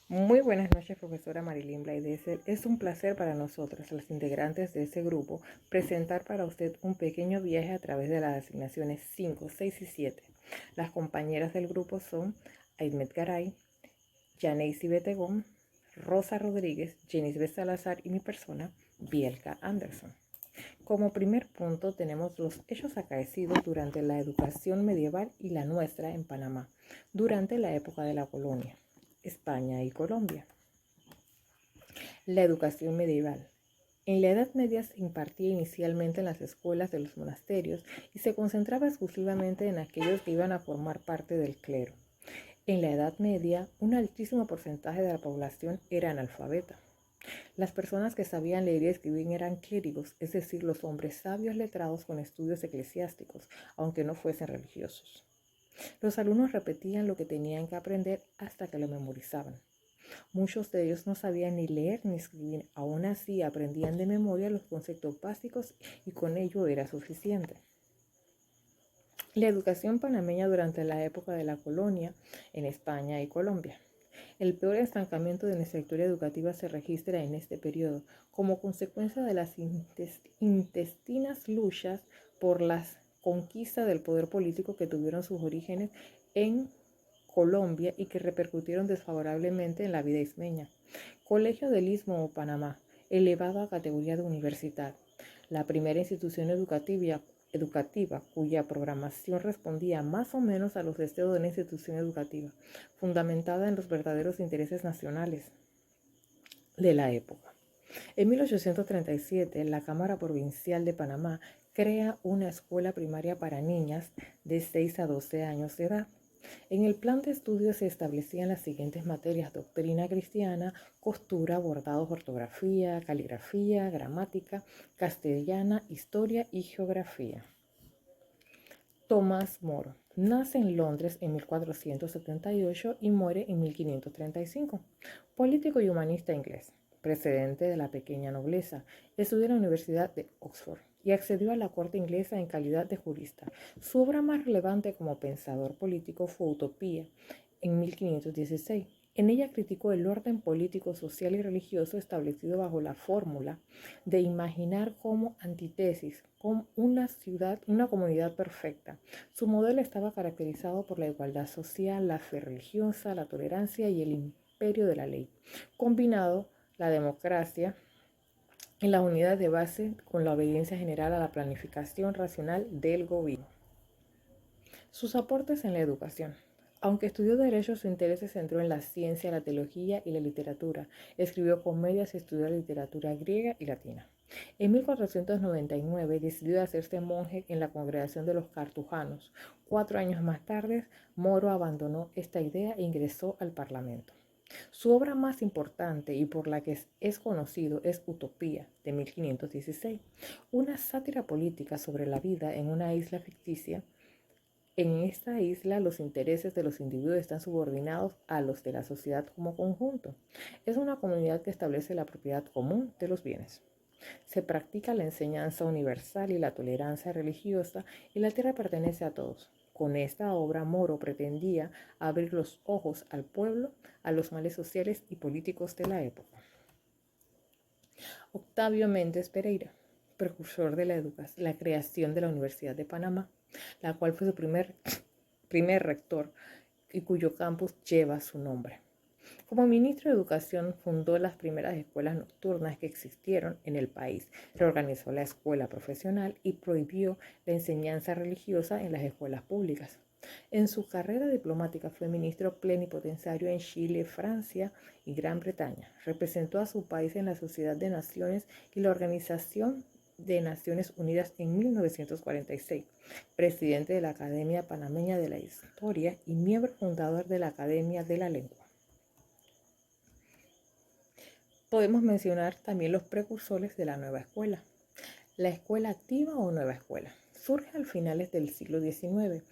Muy buenas noches, profesora Marilyn Blaidesel. Es un placer para nosotras, las integrantes de este grupo, presentar para usted un pequeño viaje a través de las asignaciones 5, 6 y 7. Las compañeras del grupo son Aidmet Garay, Yaneisi Betegón, Rosa Rodríguez, Jenisbe Salazar y mi persona, Bielka Anderson. Como primer punto tenemos los hechos acaecidos durante la educación medieval y la nuestra en Panamá, durante la época de la colonia, España y Colombia. La educación medieval. En la Edad Media se impartía inicialmente en las escuelas de los monasterios y se concentraba exclusivamente en aquellos que iban a formar parte del clero. En la Edad Media, un altísimo porcentaje de la población era analfabeta. Las personas que sabían leer y escribir eran clérigos, es decir, los hombres sabios letrados con estudios eclesiásticos, aunque no fuesen religiosos. Los alumnos repetían lo que tenían que aprender hasta que lo memorizaban. Muchos de ellos no sabían ni leer ni escribir, aún así aprendían de memoria los conceptos básicos y con ello era suficiente. La educación panameña durante la época de la colonia en España y Colombia. El peor estancamiento de nuestra historia educativa se registra en este periodo, como consecuencia de las intestinas luchas por la conquista del poder político que tuvieron sus orígenes en Colombia y que repercutieron desfavorablemente en la vida ismeña. Colegio del Istmo o Panamá, elevado a categoría de universidad. La primera institución educativa cuya programación respondía más o menos a los deseos de una institución educativa, fundamentada en los verdaderos intereses nacionales de la época. En 1837, la Cámara Provincial de Panamá crea una escuela primaria para niñas de 6 a 12 años de edad. En el plan de estudios se establecían las siguientes materias: doctrina cristiana, costura, bordados, ortografía, caligrafía, gramática, castellana, historia y geografía. Tomás Moro nace en Londres en 1478 y muere en 1535. Político y humanista inglés, precedente de la pequeña nobleza, estudió en la Universidad de Oxford y accedió a la corte inglesa en calidad de jurista. Su obra más relevante como pensador político fue Utopía, en 1516. En ella criticó el orden político, social y religioso establecido bajo la fórmula de imaginar como antítesis con una comunidad perfecta. Su modelo estaba caracterizado por la igualdad social, la fe religiosa, la tolerancia y el imperio de la ley, combinado la democracia en la unidad de base con la obediencia general a la planificación racional del gobierno. Sus aportes en la educación. Aunque estudió Derecho, su interés se centró en la ciencia, la teología y la literatura. Escribió comedias y estudió la literatura griega y latina. En 1499 decidió hacerse monje en la congregación de los cartujanos. 4 años más tarde, Moro abandonó esta idea e ingresó al Parlamento. Su obra más importante y por la que es conocido es Utopía, de 1516, una sátira política sobre la vida en una isla ficticia. En esta isla los intereses de los individuos están subordinados a los de la sociedad como conjunto. Es una comunidad que establece la propiedad común de los bienes. Se practica la enseñanza universal y la tolerancia religiosa y la tierra pertenece a todos. Con esta obra Moro pretendía abrir los ojos al pueblo a los males sociales y políticos de la época. Octavio Méndez Pereira, precursor de la creación de la Universidad de Panamá, la cual fue su primer rector y cuyo campus lleva su nombre. Como ministro de Educación fundó las primeras escuelas nocturnas que existieron en el país, reorganizó la escuela profesional y prohibió la enseñanza religiosa en las escuelas públicas. En su carrera diplomática fue ministro plenipotenciario en Chile, Francia y Gran Bretaña. Representó a su país en la Sociedad de Naciones y la Organización de Naciones Unidas en 1946, presidente de la Academia Panameña de la Historia y miembro fundador de la Academia de la Lengua. Podemos mencionar también los precursores de la nueva escuela. La escuela activa o nueva escuela surge a finales del siglo XIX,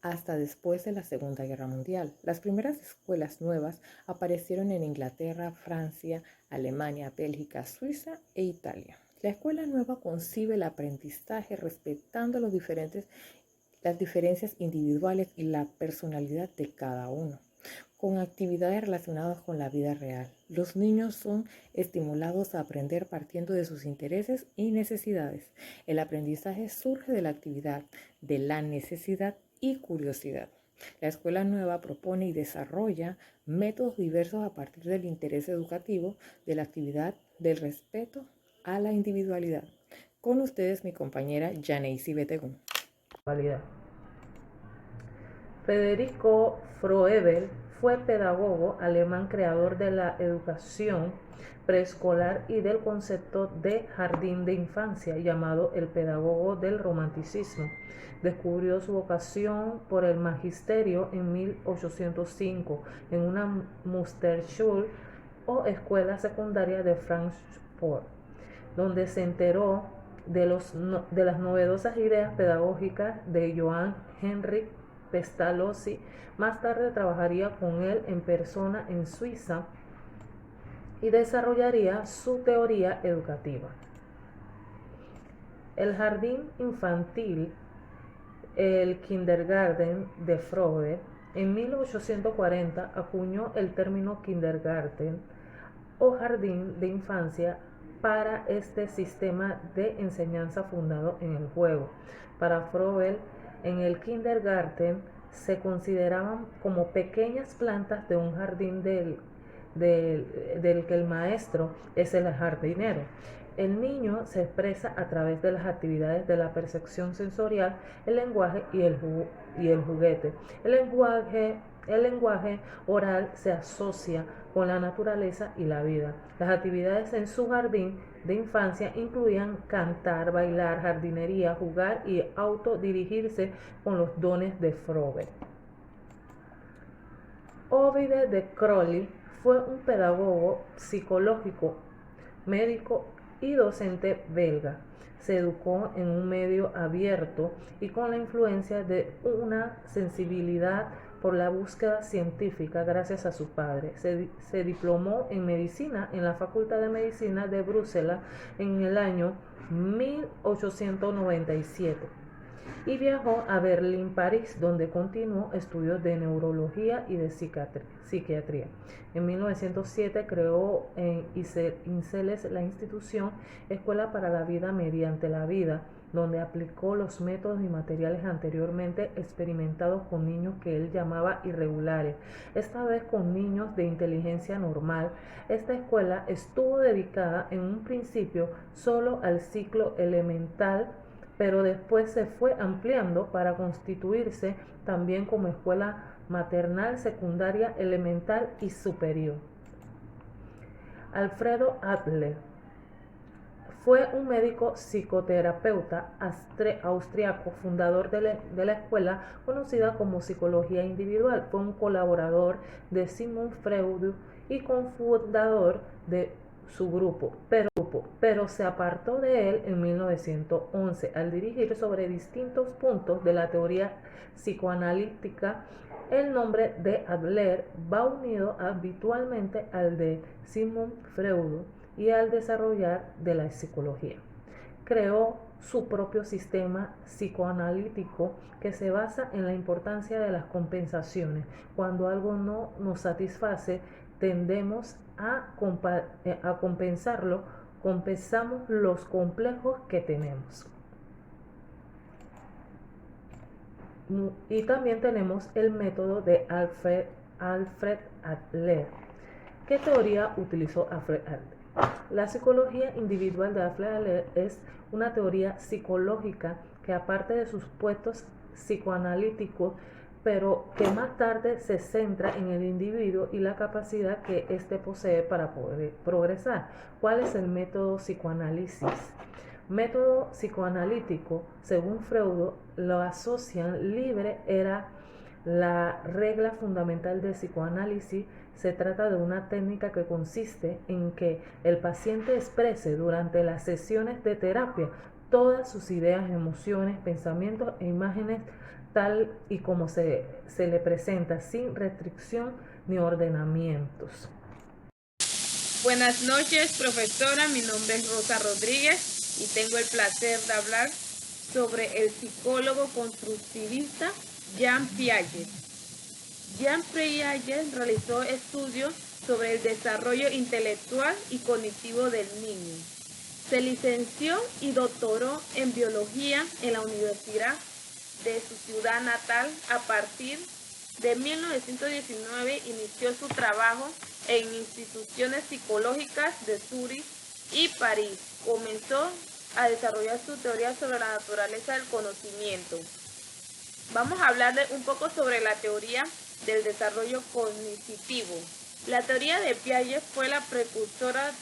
hasta después de la Segunda Guerra Mundial. Las primeras escuelas nuevas aparecieron en Inglaterra, Francia, Alemania, Bélgica, Suiza e Italia. La escuela nueva concibe el aprendizaje respetando las diferencias individuales y la personalidad de cada uno. con actividades relacionadas con la vida real. Los niños son estimulados a aprender partiendo de sus intereses y necesidades. El aprendizaje surge de la actividad, de la necesidad y curiosidad. La escuela nueva propone y desarrolla métodos diversos a partir del interés educativo, de la actividad, del respeto a la individualidad. Con ustedes mi compañera Yaneisi Betegún. Federico Froebel fue pedagogo alemán creador de la educación preescolar y del concepto de jardín de infancia, llamado el pedagogo del romanticismo. Descubrió su vocación por el magisterio en 1805 en una Musterschule o escuela secundaria de Frankfurt, donde se enteró de las novedosas ideas pedagógicas de Johann Heinrich Pestalozzi. Más tarde trabajaría con él en persona en Suiza y desarrollaría su teoría educativa. El jardín infantil, el Kindergarten de Froebel, en 1840 acuñó el término Kindergarten o jardín de infancia para este sistema de enseñanza fundado en el juego. Para Froebel, en el kindergarten se consideraban como pequeñas plantas de un jardín del que el maestro es el jardinero. El niño se expresa a través de las actividades de la percepción sensorial, el lenguaje y el juguete. El lenguaje oral se asocia con la naturaleza y la vida. Las actividades en su jardín de infancia incluían cantar, bailar, jardinería, jugar y autodirigirse con los dones de Froebel. Ovide de Crowley fue un pedagogo psicológico, médico y docente belga. Se educó en un medio abierto y con la influencia de una sensibilidad por la búsqueda científica gracias a su padre. Se diplomó en medicina en la Facultad de Medicina de Bruselas en el año 1897 y viajó a Berlín, París, donde continuó estudios de neurología y de psiquiatría. En 1907 creó en Inceles la institución Escuela para la Vida mediante la Vida, donde aplicó los métodos y materiales anteriormente experimentados con niños que él llamaba irregulares, esta vez con niños de inteligencia normal. Esta escuela estuvo dedicada en un principio solo al ciclo elemental, pero después se fue ampliando para constituirse también como escuela maternal, secundaria, elemental y superior. Alfredo Adler fue un médico psicoterapeuta austriaco, fundador de la escuela conocida como psicología individual. Fue un colaborador de Sigmund Freud y cofundador de su grupo, pero se apartó de él en 1911 al dirigir sobre distintos puntos de la teoría psicoanalítica. El nombre de Adler va unido habitualmente al de Sigmund Freud y al desarrollar de la psicología. Creó su propio sistema psicoanalítico que se basa en la importancia de las compensaciones. Cuando algo no nos satisface, tendemos a compensarlo, compensamos los complejos que tenemos. Y también tenemos el método de Alfred Adler. ¿Qué teoría utilizó Alfred Adler? La psicología individual de Alfred Adler es una teoría psicológica que, aparte de sus puestos psicoanalíticos, pero que más tarde se centra en el individuo y la capacidad que éste posee para poder progresar. ¿Cuál es el método psicoanálisis? Método psicoanalítico, según Freud, lo asocian libre era la regla fundamental del psicoanálisis. Se trata de una técnica que consiste en que el paciente exprese durante las sesiones de terapia todas sus ideas, emociones, pensamientos e imágenes tal y como se le presenta, sin restricción ni ordenamientos. Buenas noches, profesora. Mi nombre es Rosa Rodríguez y tengo el placer de hablar sobre el psicólogo constructivista Jean Piaget. Jean Piaget realizó estudios sobre el desarrollo intelectual y cognitivo del niño. Se licenció y doctoró en biología en la Universidad de su ciudad natal. A partir de 1919 inició su trabajo en instituciones psicológicas de Zúrich y París. Comenzó a desarrollar su teoría sobre la naturaleza del conocimiento. Vamos a hablarle un poco sobre la teoría del desarrollo cognitivo. La teoría de Piaget fue la precursora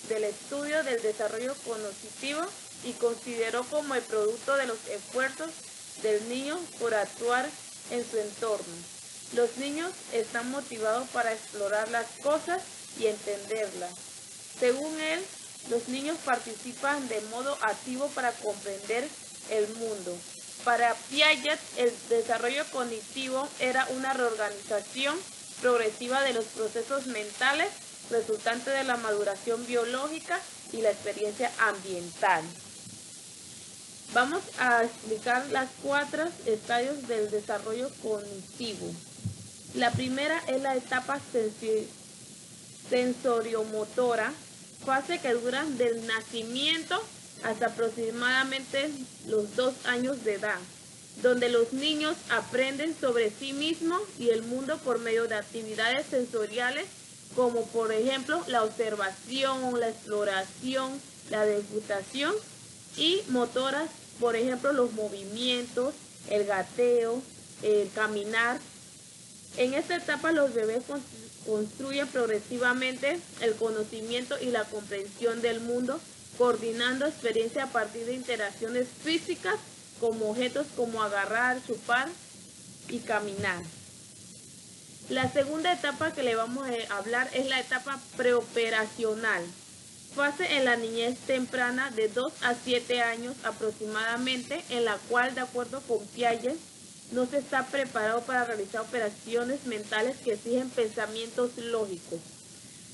del estudio del desarrollo cognitivo y consideró como el producto de los esfuerzos del niño por actuar en su entorno. Los niños están motivados para explorar las cosas y entenderlas. Según él, los niños participan de modo activo para comprender el mundo. Para Piaget, el desarrollo cognitivo era una reorganización progresiva de los procesos mentales resultante de la maduración biológica y la experiencia ambiental. Vamos a explicar las 4 estadios del desarrollo cognitivo. La primera es la etapa sensoriomotora, fase que dura del nacimiento hasta aproximadamente los 2 años de edad, donde los niños aprenden sobre sí mismos y el mundo por medio de actividades sensoriales como por ejemplo la observación, la exploración, la degustación, y motoras, por ejemplo los movimientos, el gateo, el caminar. En esta etapa los bebés construyen progresivamente el conocimiento y la comprensión del mundo, coordinando experiencias a partir de interacciones físicas como objetos como agarrar, chupar y caminar. La segunda etapa que le vamos a hablar es la etapa preoperacional, fase en la niñez temprana de 2 a 7 años aproximadamente, en la cual, de acuerdo con Piaget, no se está preparado para realizar operaciones mentales que exigen pensamientos lógicos.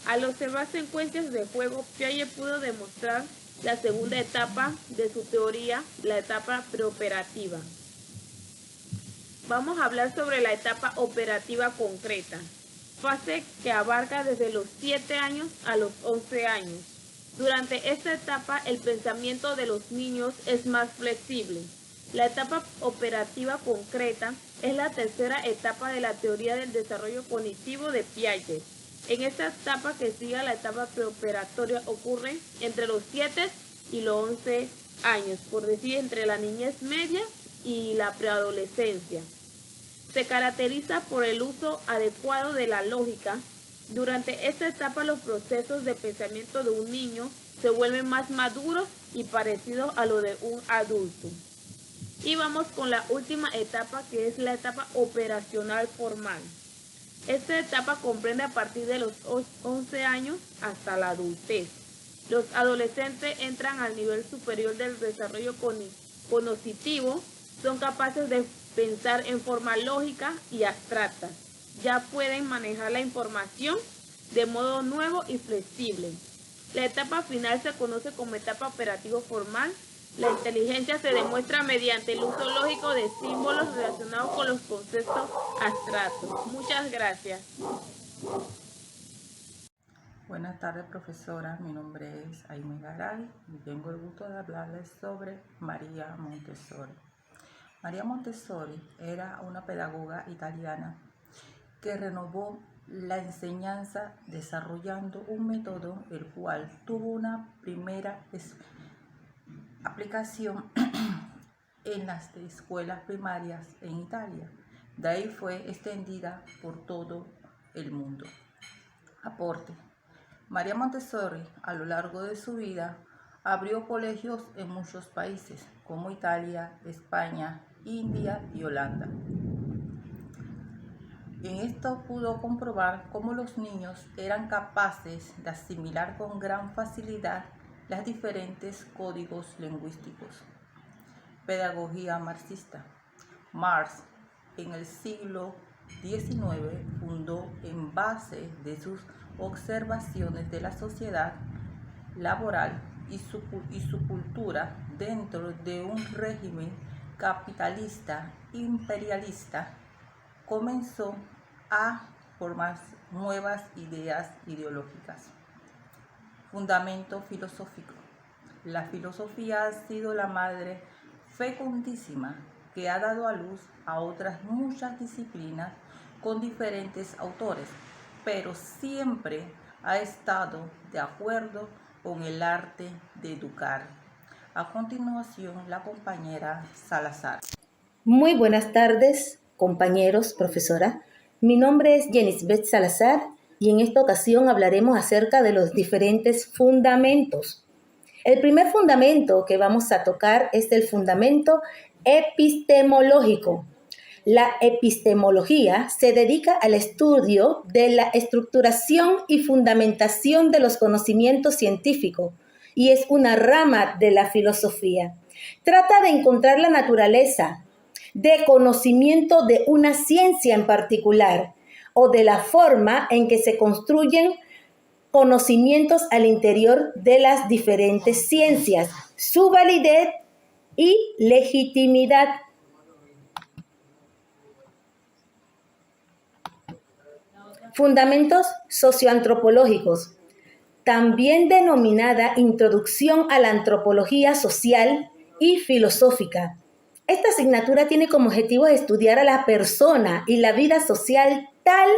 Al observar secuencias de juego, Piaget pudo demostrar la segunda etapa de su teoría, la etapa preoperativa. Vamos a hablar sobre la etapa operativa concreta, fase que abarca desde los 7 años a los 11 años. Durante esta etapa, el pensamiento de los niños es más flexible. La etapa operativa concreta es la tercera etapa de la teoría del desarrollo cognitivo de Piaget. En esta etapa que sigue a la etapa preoperatoria ocurre entre los 7 y los 11 años, por decir entre la niñez media y la preadolescencia. Se caracteriza por el uso adecuado de la lógica. Durante esta etapa los procesos de pensamiento de un niño se vuelven más maduros y parecidos a lo de un adulto. Y vamos con la última etapa, que es la etapa operacional formal. Esta etapa comprende a partir de los 11 años hasta la adultez. Los adolescentes entran al nivel superior del desarrollo cognitivo, son capaces de pensar en forma lógica y abstracta. Ya pueden manejar la información de modo nuevo y flexible. La etapa final se conoce como etapa operativo formal. La inteligencia se demuestra mediante el uso lógico de símbolos relacionados con los conceptos abstractos. Muchas gracias. Buenas tardes, profesora. Mi nombre es Aimee Garay y tengo el gusto de hablarles sobre María Montessori. María Montessori era una pedagoga italiana que renovó la enseñanza desarrollando un método el cual tuvo una primera aplicación en las escuelas primarias en Italia. De ahí fue extendida por todo el mundo. Aporte. María Montessori, a lo largo de su vida, abrió colegios en muchos países, como Italia, España, India y Holanda. En esto pudo comprobar cómo los niños eran capaces de asimilar con gran facilidad los diferentes códigos lingüísticos. Pedagogía marxista. Marx, en el siglo XIX, fundó en base de sus observaciones de la sociedad laboral y su cultura dentro de un régimen capitalista imperialista, comenzó a formar nuevas ideas ideológicas. Fundamento filosófico. La filosofía ha sido la madre fecundísima que ha dado a luz a otras muchas disciplinas con diferentes autores, pero siempre ha estado de acuerdo con el arte de educar. A continuación, la compañera Salazar. Muy buenas tardes, compañeros, profesora. Mi nombre es Jenisbeth Salazar y en esta ocasión hablaremos acerca de los diferentes fundamentos. El primer fundamento que vamos a tocar es el fundamento epistemológico. La epistemología se dedica al estudio de la estructuración y fundamentación de los conocimientos científicos y es una rama de la filosofía. Trata de encontrar la naturaleza de conocimiento de una ciencia en particular o de la forma en que se construyen conocimientos al interior de las diferentes ciencias, su validez y legitimidad. Fundamentos socioantropológicos, también denominada Introducción a la Antropología Social y Filosófica. Esta asignatura tiene como objetivo estudiar a la persona y la vida social tal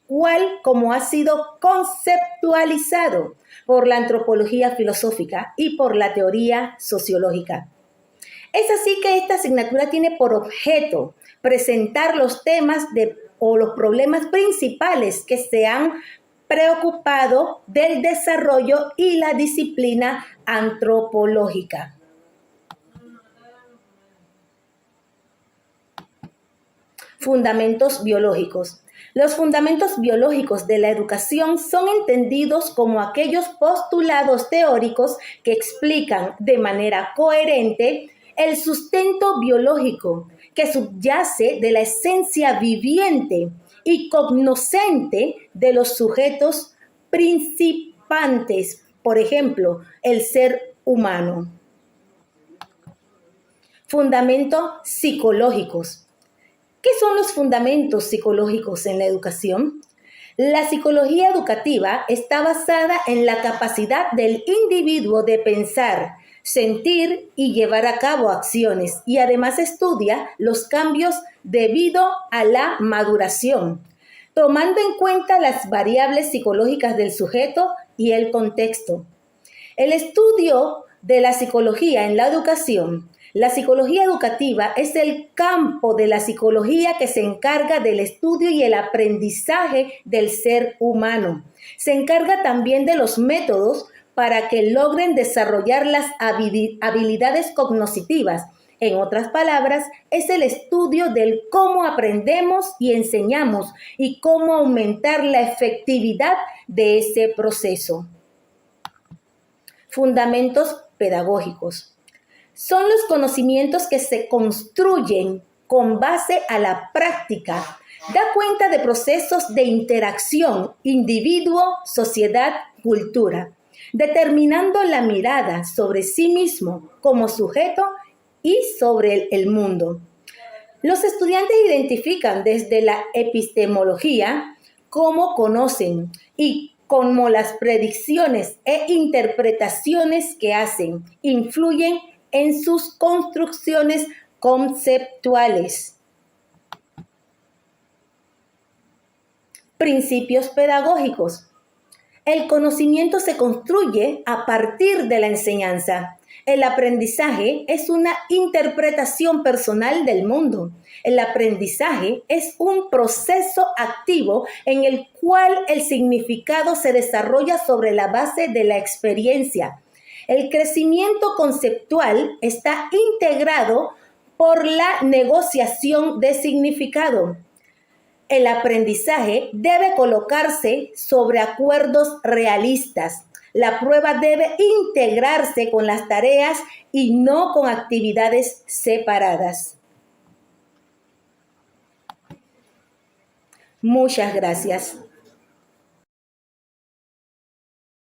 cual como ha sido conceptualizado por la antropología filosófica y por la teoría sociológica. Es así que esta asignatura tiene por objeto presentar los temas o los problemas principales que se han preocupado del desarrollo y la disciplina antropológica. Fundamentos biológicos. Los fundamentos biológicos de la educación son entendidos como aquellos postulados teóricos que explican de manera coherente el sustento biológico que subyace de la esencia viviente y cognoscente de los sujetos principantes, por ejemplo, el ser humano. Fundamentos psicológicos. ¿Qué son los fundamentos psicológicos en la educación? La psicología educativa está basada en la capacidad del individuo de pensar, sentir y llevar a cabo acciones y además estudia los cambios debido a la maduración, tomando en cuenta las variables psicológicas del sujeto y el contexto. El estudio de la psicología en la educación. La psicología educativa es el campo de la psicología que se encarga del estudio y el aprendizaje del ser humano. Se encarga también de los métodos para que logren desarrollar las habilidades cognitivas. En otras palabras, es el estudio del cómo aprendemos y enseñamos y cómo aumentar la efectividad de ese proceso. Fundamentos pedagógicos. Son los conocimientos que se construyen con base a la práctica. Da cuenta de procesos de interacción individuo, sociedad, cultura, determinando la mirada sobre sí mismo como sujeto y sobre el mundo. Los estudiantes identifican desde la epistemología cómo conocen y cómo las predicciones e interpretaciones que hacen influyen en sus construcciones conceptuales. Principios pedagógicos. El conocimiento se construye a partir de la enseñanza. El aprendizaje es una interpretación personal del mundo. El aprendizaje es un proceso activo en el cual el significado se desarrolla sobre la base de la experiencia. El crecimiento conceptual está integrado por la negociación de significado. El aprendizaje debe colocarse sobre acuerdos realistas. La prueba debe integrarse con las tareas y no con actividades separadas. Muchas gracias.